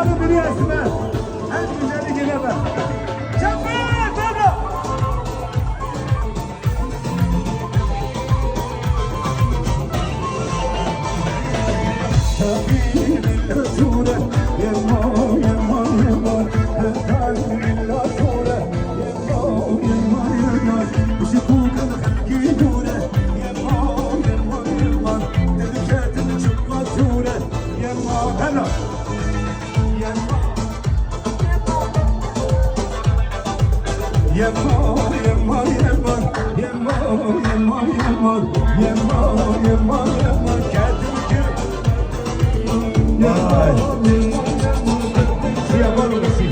Dünyanın biri esme. En güzeli yine ben. Çabuk baba. Sabirilla sure, yemma yemma yemma. Sabirilla sure, yemma yemma yemma. Işıkukun hangi dure, yemma yemma yemma. Dedikatini çıkma sure, yemma hello. Yemma yemma yemma yemma yemma yemma yemma yemma yemma kedim ki yemma